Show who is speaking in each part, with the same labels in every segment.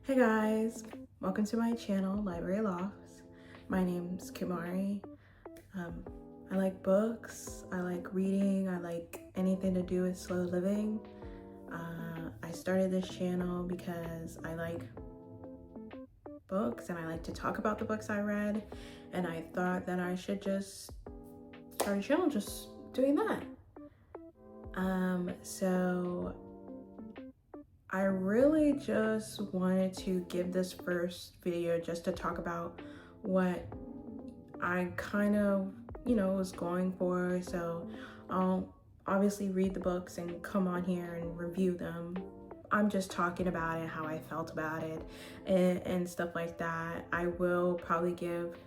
Speaker 1: Hey guys, welcome to my channel, Library Lofts. My name's Kumari. I like books, I like reading, I like anything to do with slow living. I started this channel because I like books and I like to talk about the books I read, and I thought that I should just start a channel just doing that. So I really just wanted to give this first video just to talk about what I kind of, was going for. So I'll obviously read the books and come on here and review them. I'm just talking about it, how I felt about it, and stuff like that. I will probably give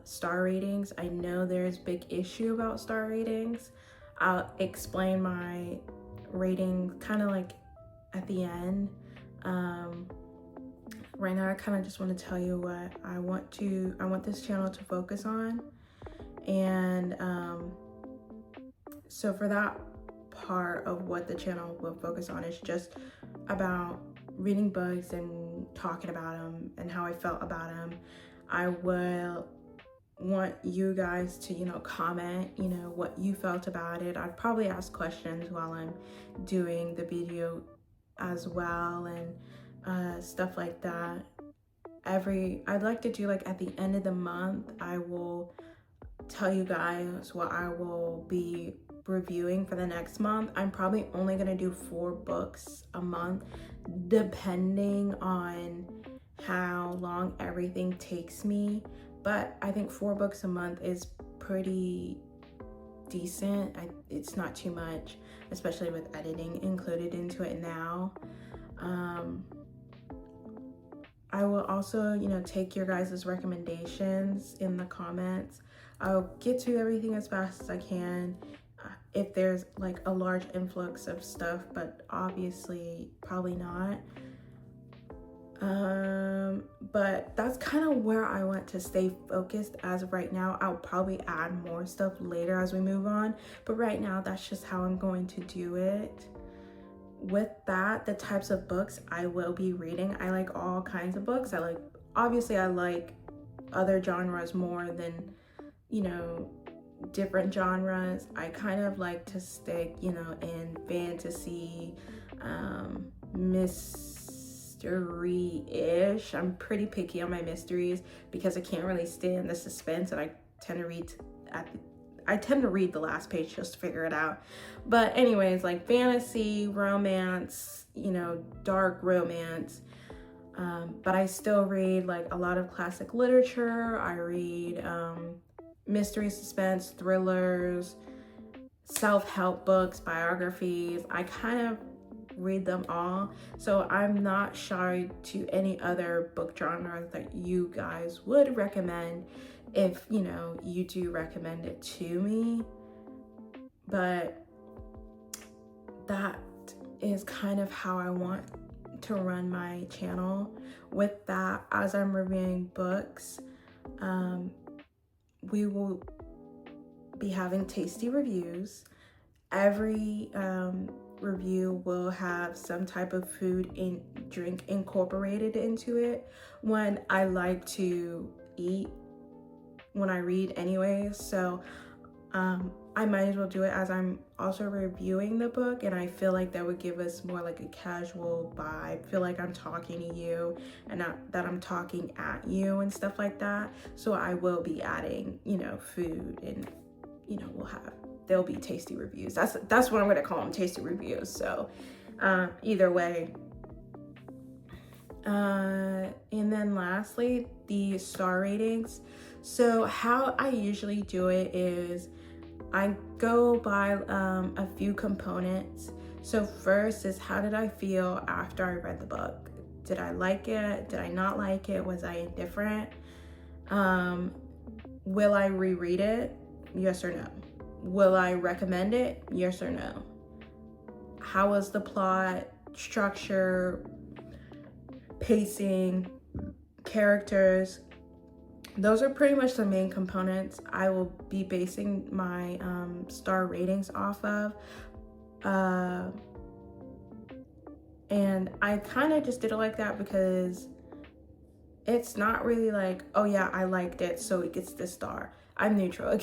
Speaker 1: star ratings. I know there's a big issue about star ratings. I'll explain my rating kind of like at the end. Right now I kind of just want to tell you what I want this channel to focus on. And so for that part of what the channel will focus on is just about reading books and talking about them and how I felt about them. I will want you guys to, comment, what you felt about it. I'd probably ask questions while I'm doing the video as well, and stuff like that. I'd like to do, like, at the end of the month, I will tell you guys what I will be reviewing for the next month. I'm probably only gonna do 4 books a month, depending on how long everything takes me. But I think 4 books a month is pretty decent. It's not too much, especially with editing included into it now. I will also, take your guys' recommendations in the comments. I'll get to everything as fast as I can if there's like a large influx of stuff, but obviously probably not. But that's kind of where I want to stay focused as of right now. I'll probably add more stuff later as we move on, but right now that's just how I'm going to do it. With that, the types of books I will be reading, I like all kinds of books. I like other genres more than, different genres. I kind of like to stick, in fantasy, mystery-ish. I'm pretty picky on my mysteries because I can't really stand the suspense, and I tend to read the last page just to figure it out. But anyways, like fantasy, romance, dark romance. But I still read like a lot of classic literature. I read mystery, suspense, thrillers, self-help books, biographies. I kind of read them all. So I'm not shy to any other book genres that you guys would recommend if, you do recommend it to me. But that is kind of how I want to run my channel. With that, as I'm reviewing books, we will be having tasty reviews. Every review will have some type of food and drink incorporated into it. When I like to eat when I read anyways, so I might as well do it as I'm also reviewing the book, and I feel like that would give us more like a casual vibe. Feel like I'm talking to you and not that I'm talking at you and stuff like that. So I will be adding, food, and there'll be tasty reviews. That's what I'm gonna call them, tasty reviews. So either way. And then lastly, the star ratings. So how I usually do it is I go by a few components. So first is, how did I feel after I read the book? Did I like it? Did I not like it? Was I indifferent? Will I reread it? Yes or no? Will I recommend it? Yes or no? How was the plot, structure, pacing, characters? Those are pretty much the main components I will be basing my star ratings off of. And I kind of just did it like that because it's not really like, oh yeah, I liked it, so it gets this star. I'm neutral.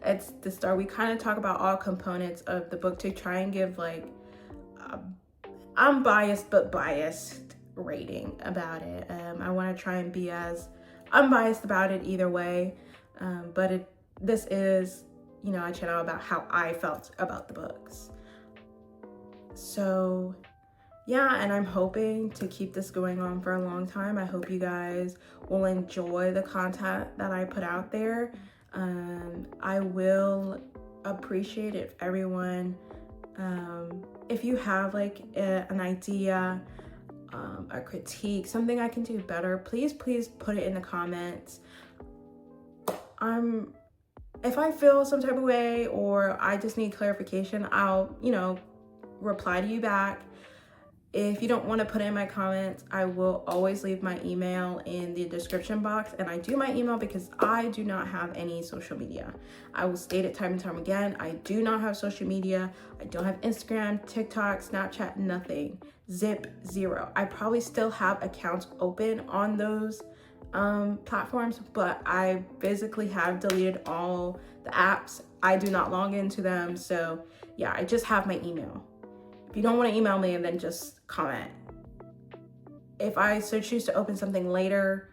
Speaker 1: It's the star. We kind of talk about all components of the book to try and give like I'm biased but biased rating about it. I want to try and be as unbiased about it either way. But this is, you know, a channel about how I felt about the books. So yeah, and I'm hoping to keep this going on for a long time. I hope you guys will enjoy the content that I put out there. I will appreciate if everyone, if you have like an idea, a critique, something I can do better, please put it in the comments. If I feel some type of way or I just need clarification, I'll, you know, reply to you back. If you don't want to put in my comments, I will always leave my email in the description box. And I do my email because I do not have any social media. I will state it time and time again. I do not have social media. I don't have Instagram, TikTok, Snapchat, nothing. Zip, zero. I probably still have accounts open on those platforms, but I physically have deleted all the apps. I do not log into them. So yeah, I just have my email. If you don't want to email me, then just comment. If I so choose to open something later,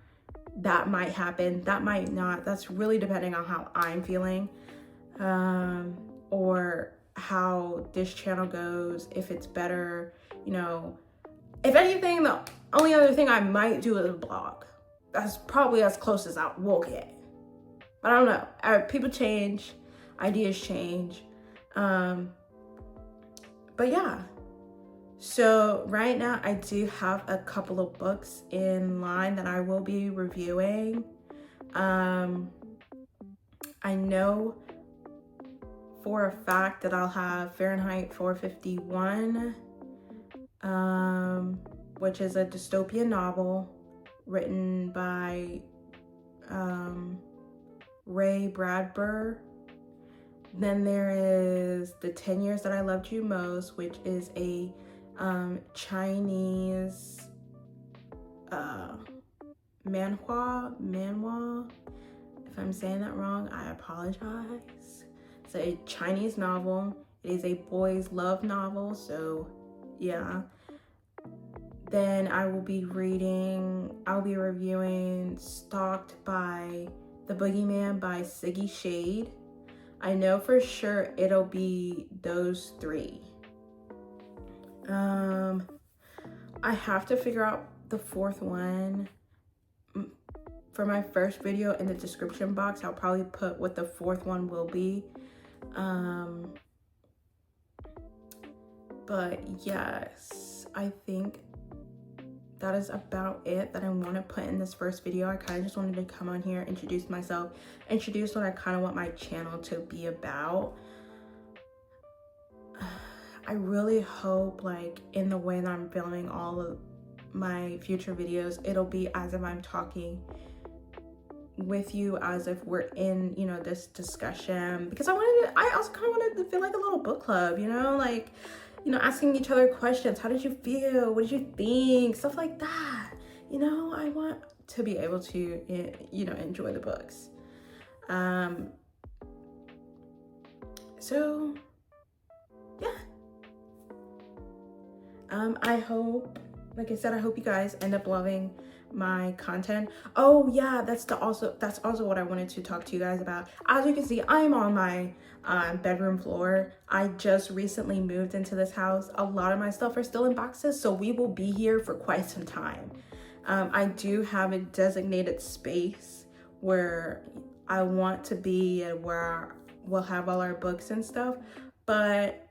Speaker 1: that might happen, that might not. That's really depending on how I'm feeling, or how this channel goes, if it's better, you know. If anything, the only other thing I might do is a blog. That's probably as close as I will get. But I don't know. People change, ideas change. But yeah, so right now I do have a couple of books in line that I will be reviewing. I know for a fact that I'll have Fahrenheit 451, which is a dystopian novel written by Ray Bradbury. Then there is The 10 Years That I Loved You Most, which is a Chinese manhwa. If I'm saying that wrong, I apologize. It's a Chinese novel. It is a boys' love novel, so yeah. Then I'll be reviewing Stalked by the Boogeyman by Siggy Shade. I know for sure it'll be those three. I have to figure out the fourth one. For my first video in the description box, I'll probably put what the fourth one will be. But yes, I think that is about it that I want to put in this first video. I kind of just wanted to come on here, introduce myself, introduce what I kind of want my channel to be about. I really hope, like, in the way that I'm filming all of my future videos, it'll be as if I'm talking with you, as if we're in, you know, this discussion, because I also kind of wanted to feel like a little book club, you know, like, you know, asking each other questions. How did you feel? What did you think? Stuff like that. You know, I want to be able to, you know, enjoy the books. So yeah. I hope, like I said, I hope you guys end up loving my content. Oh yeah, that's also what I wanted to talk to you guys about. As you can see, I'm on my bedroom floor. I just recently moved into this house. A lot of my stuff are still in boxes, so we will be here for quite some time. I do have a designated space where I want to be and where we'll have all our books and stuff, but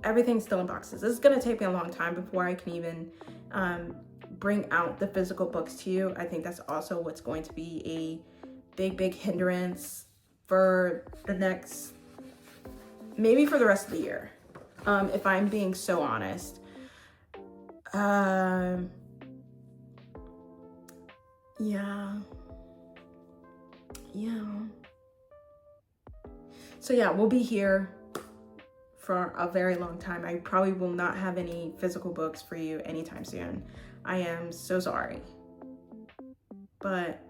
Speaker 1: everything's still in boxes. This is gonna take me a long time before I can even bring out the physical books to you. I think that's also what's going to be a big hindrance for the next, maybe for the rest of the year, if I'm being so honest. Yeah. So yeah, we'll be here for a very long time. I probably will not have any physical books for you anytime soon. I am so sorry. But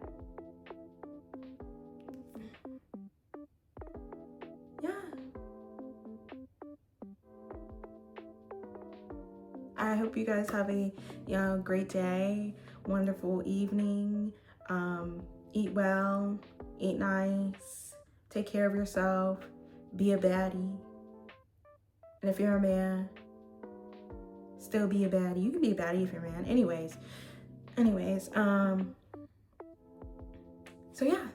Speaker 1: yeah, I hope you guys have a great day, wonderful evening. Eat well, eat nice, take care of yourself, be a baddie. And if you're a man, still be a baddie. You can be a baddie if you're a man. Anyways, so yeah,